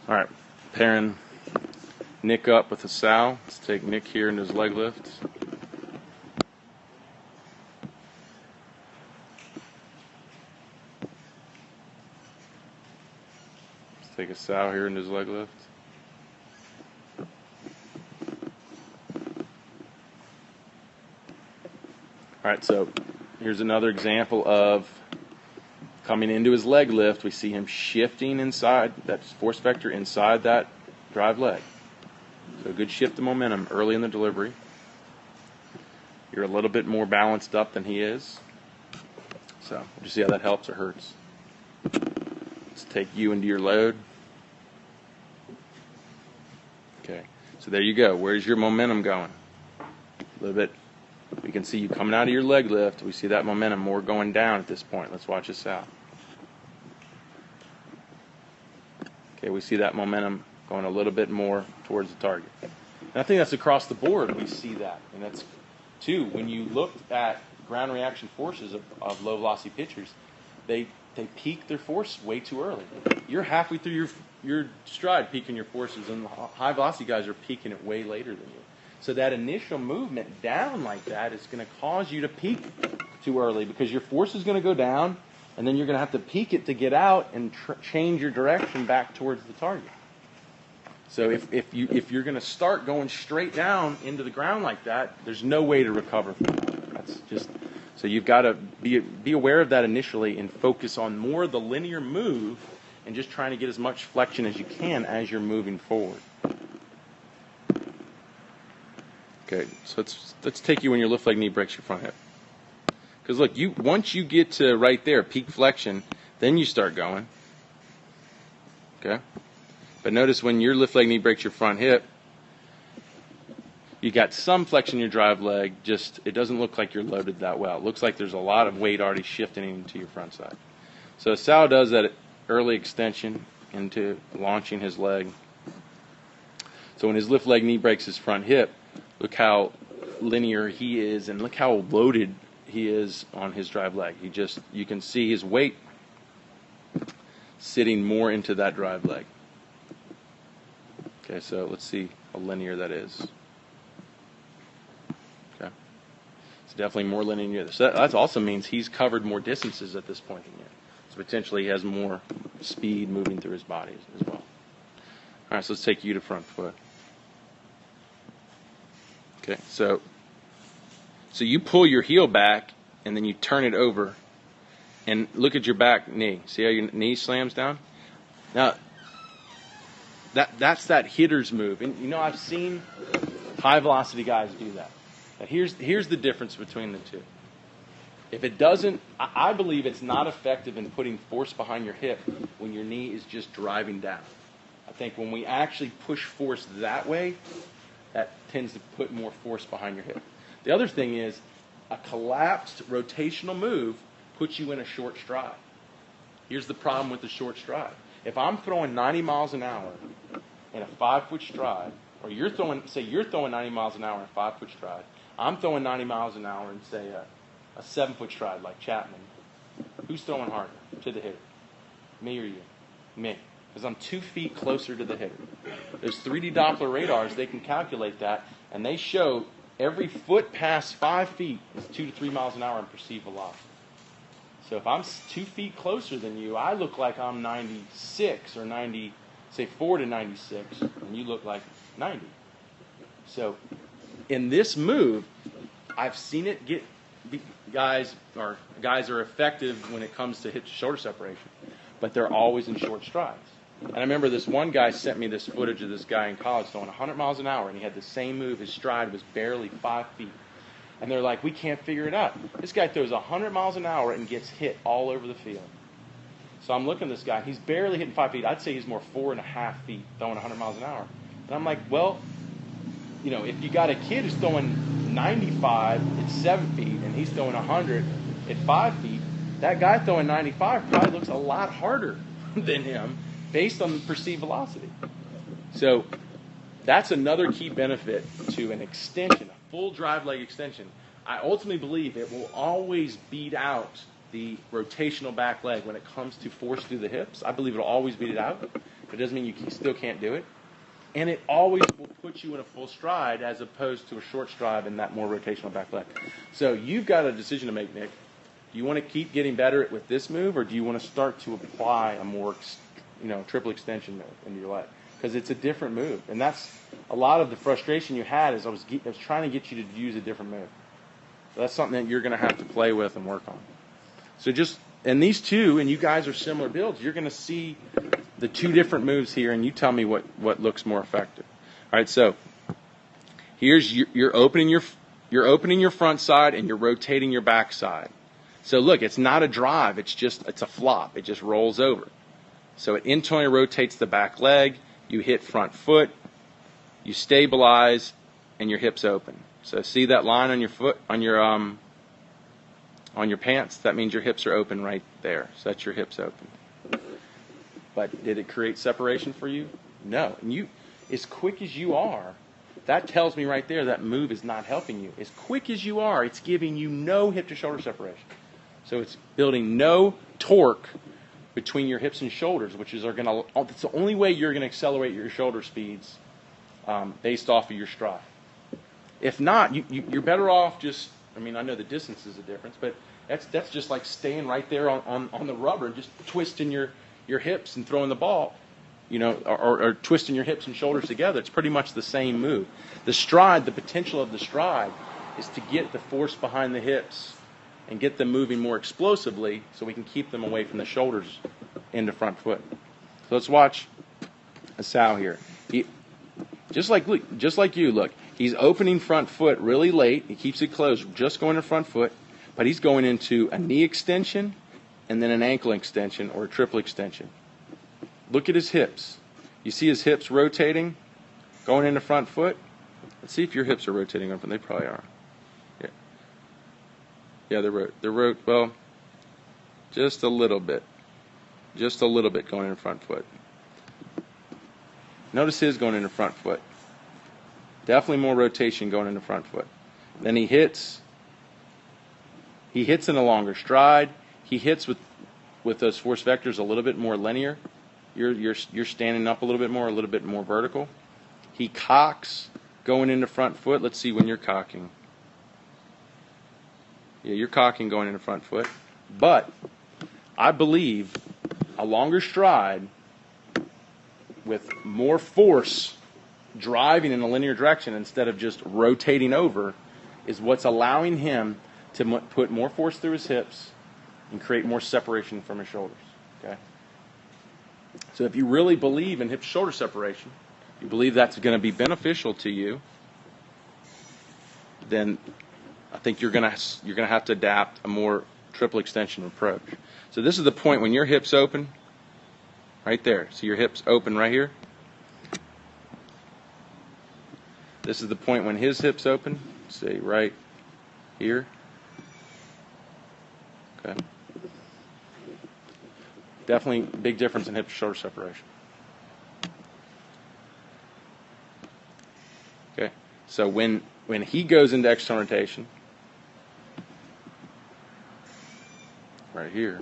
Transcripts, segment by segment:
All right, pairing Nick up with a Sal. Let's take Nick here into his leg lift. Let's take a Sal here into his leg lift. All right, so here's another example of coming into his leg lift. We see him shifting inside, that force vector inside that drive leg. So a good shift of momentum early in the delivery. You're a little bit more balanced up than he is. So we'll just see how that helps or hurts. Let's take you into your load. Okay, so there you go. Where's your momentum going? A little bit. We can see you coming out of your leg lift. We see that momentum more going down at this point. Let's watch this out. Okay, we see that momentum going a little bit more towards the target. And I think that's across the board. We see that. And that's, too, when you look at ground reaction forces of low velocity pitchers, they peak their force way too early. You're halfway through your stride peaking your forces, and the high velocity guys are peaking it way later than you. So that initial movement down like that is going to cause you to peak too early because your force is going to go down, and then you're going to have to peak it to get out and change your direction back towards the target. So if you're going to start going straight down into the ground like that, there's no way to recover from that. That's just so you've got to be aware of that initially and focus on more of the linear move and just trying to get as much flexion as you can as you're moving forward. Okay, so let's take you when your lift leg knee breaks your front hip. Because look, once you get to right there, peak flexion, then you start going. Okay? But notice when your lift leg knee breaks your front hip, you got some flexion in your drive leg, just it doesn't look like you're loaded that well. It looks like there's a lot of weight already shifting into your front side. So Sal does that early extension into launching his leg. So when his lift leg knee breaks his front hip, look how linear he is and look how loaded he is on his drive leg. You can see his weight sitting more into that drive leg. Okay, so let's see how linear that is. Okay. It's definitely more linear. So that also means he's covered more distances at this point than you. So potentially he has more speed moving through his body as well. All right, so let's take you to front foot. Okay, so you pull your heel back and then you turn it over and look at your back knee. See how your knee slams down? Now, that's that hitter's move. And you know, I've seen high velocity guys do that. Now here's the difference between the two. If it doesn't, I believe it's not effective in putting force behind your hip when your knee is just driving down. I think when we actually push force that way, that tends to put more force behind your hip. The other thing is a collapsed rotational move puts you in a short stride. Here's the problem with the short stride. If I'm throwing 90 miles an hour in a 5-foot stride, or you're throwing 90 miles an hour in a 5-foot stride, I'm throwing 90 miles an hour in, say, a 7-foot stride like Chapman, who's throwing harder to the hitter? Me or you? Me. Because I'm 2 feet closer to the hitter. There's 3D Doppler radars, they can calculate that, and they show every foot past 5 feet is 2 to 3 miles an hour in perceived velocity. So if I'm 2 feet closer than you, I look like I'm 96 or 90, say 4 to 96, and you look like 90. So in this move, I've seen it get guys are effective when it comes to hip shoulder separation, but they're always in short strides. And I remember this one guy sent me this footage of this guy in college throwing 100 miles an hour, and he had the same move. His stride was barely 5 feet. And they're like, we can't figure it out. This guy throws 100 miles an hour and gets hit all over the field. So I'm looking at this guy. He's barely hitting 5 feet. I'd say he's more 4.5 feet throwing 100 miles an hour. And I'm like, well, you know, if you got a kid who's throwing 95 at 7 feet and he's throwing 100 at 5 feet, that guy throwing 95 probably looks a lot harder than him based on the perceived velocity. So that's another key benefit to an extension, a full drive leg extension. I ultimately believe it will always beat out the rotational back leg when it comes to force through the hips. I believe it'll always beat it out. It doesn't mean you still can't do it. And it always will put you in a full stride as opposed to a short stride and that more rotational back leg. So you've got a decision to make, Nick. Do you want to keep getting better at with this move, or do you want to start to apply a more, triple extension move into your leg? Because it's a different move, and that's a lot of the frustration you had. Is I was trying to get you to use a different move. So that's something that you're going to have to play with and work on. So and these two, and you guys are similar builds. You're going to see the two different moves here, and you tell me what looks more effective. All right, so here's you're opening your front side and you're rotating your back side. So look, it's not a drive, it's a flop. It just rolls over. So it internally rotates the back leg, you hit front foot, you stabilize, and your hips open. So see that line on your foot, on your pants? That means your hips are open right there. So that's your hips open. But did it create separation for you? No. And you, as quick as you are, that tells me right there that move is not helping you. As quick as you are, it's giving you no hip to shoulder separation. So it's building no torque between your hips and shoulders, it's the only way you're going to accelerate your shoulder speeds based off of your stride. If not, you're better off I know the distance is a difference, but that's just like staying right there on the rubber and just twisting your hips and throwing the ball, or twisting your hips and shoulders together. It's pretty much the same move. The potential of the stride is to get the force behind the hips and get them moving more explosively so we can keep them away from the shoulders into front foot. So let's watch Asao here. Just like you, look. He's opening front foot really late. He keeps it closed, just going to front foot, but he's going into a knee extension and then an ankle extension or a triple extension. Look at his hips. You see his hips rotating, going into front foot? Let's see if your hips are rotating up, and they probably are. Yeah, well, just a little bit. Just a little bit going into front foot. Notice his going into front foot. Definitely more rotation going into front foot. Then he hits in a longer stride. He hits with those force vectors a little bit more linear. You're standing up a little bit more vertical. He cocks going into front foot. Let's see when you're cocking. Yeah, you're cocking going into front foot. But I believe a longer stride with more force driving in a linear direction instead of just rotating over is what's allowing him to put more force through his hips and create more separation from his shoulders. Okay. So if you really believe in hip-shoulder separation, you believe that's going to be beneficial to you, then I think you're going to have to adapt a more triple extension approach. So this is the point when your hips open, right there. See your hips open right here? This is the point when his hips open, say right here. Okay. Definitely big difference in hip to shoulder separation. Okay. So when he goes into external rotation, right here,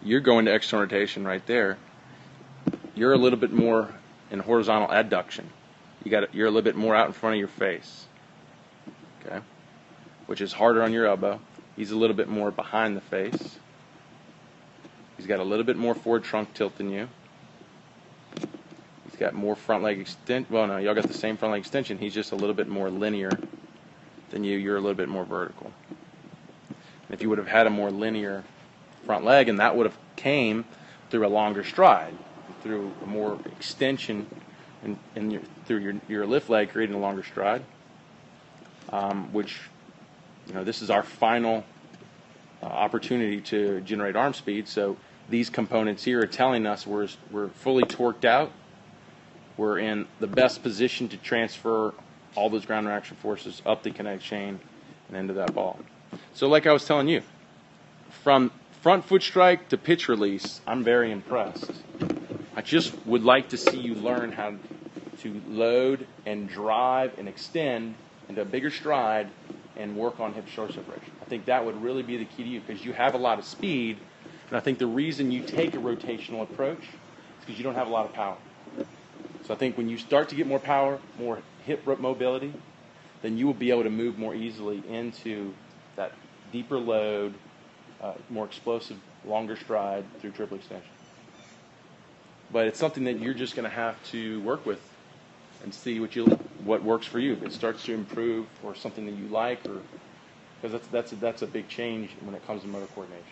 you're going to external rotation right there. You're a little bit more in horizontal adduction. You're a little bit more out in front of your face. Okay? Which is harder on your elbow. He's a little bit more behind the face. He's got a little bit more forward trunk tilt than you. He's got more front leg extension. Well, no, y'all got the same front leg extension. He's just a little bit more linear than you. You're a little bit more vertical. And if you would have had a more linear front leg, and that would have came through a longer stride, through a more extension through your lift leg, creating a longer stride, which, this is our final opportunity to generate arm speed. So these components here are telling us we're fully torqued out. We're in the best position to transfer all those ground reaction forces up the kinetic chain and into that ball. So like I was telling you, from front foot strike to pitch release, I'm very impressed. I just would like to see you learn how to load and drive and extend into a bigger stride and work on hip shoulder separation. I think that would really be the key to you because you have a lot of speed, and I think the reason you take a rotational approach is because you don't have a lot of power. So I think when you start to get more power, more hip mobility, then you will be able to move more easily into that deeper load, more explosive, longer stride through triple extension. But it's something that you're just going to have to work with and see what works for you. If it starts to improve or something that you like, or because that's a big change when it comes to motor coordination.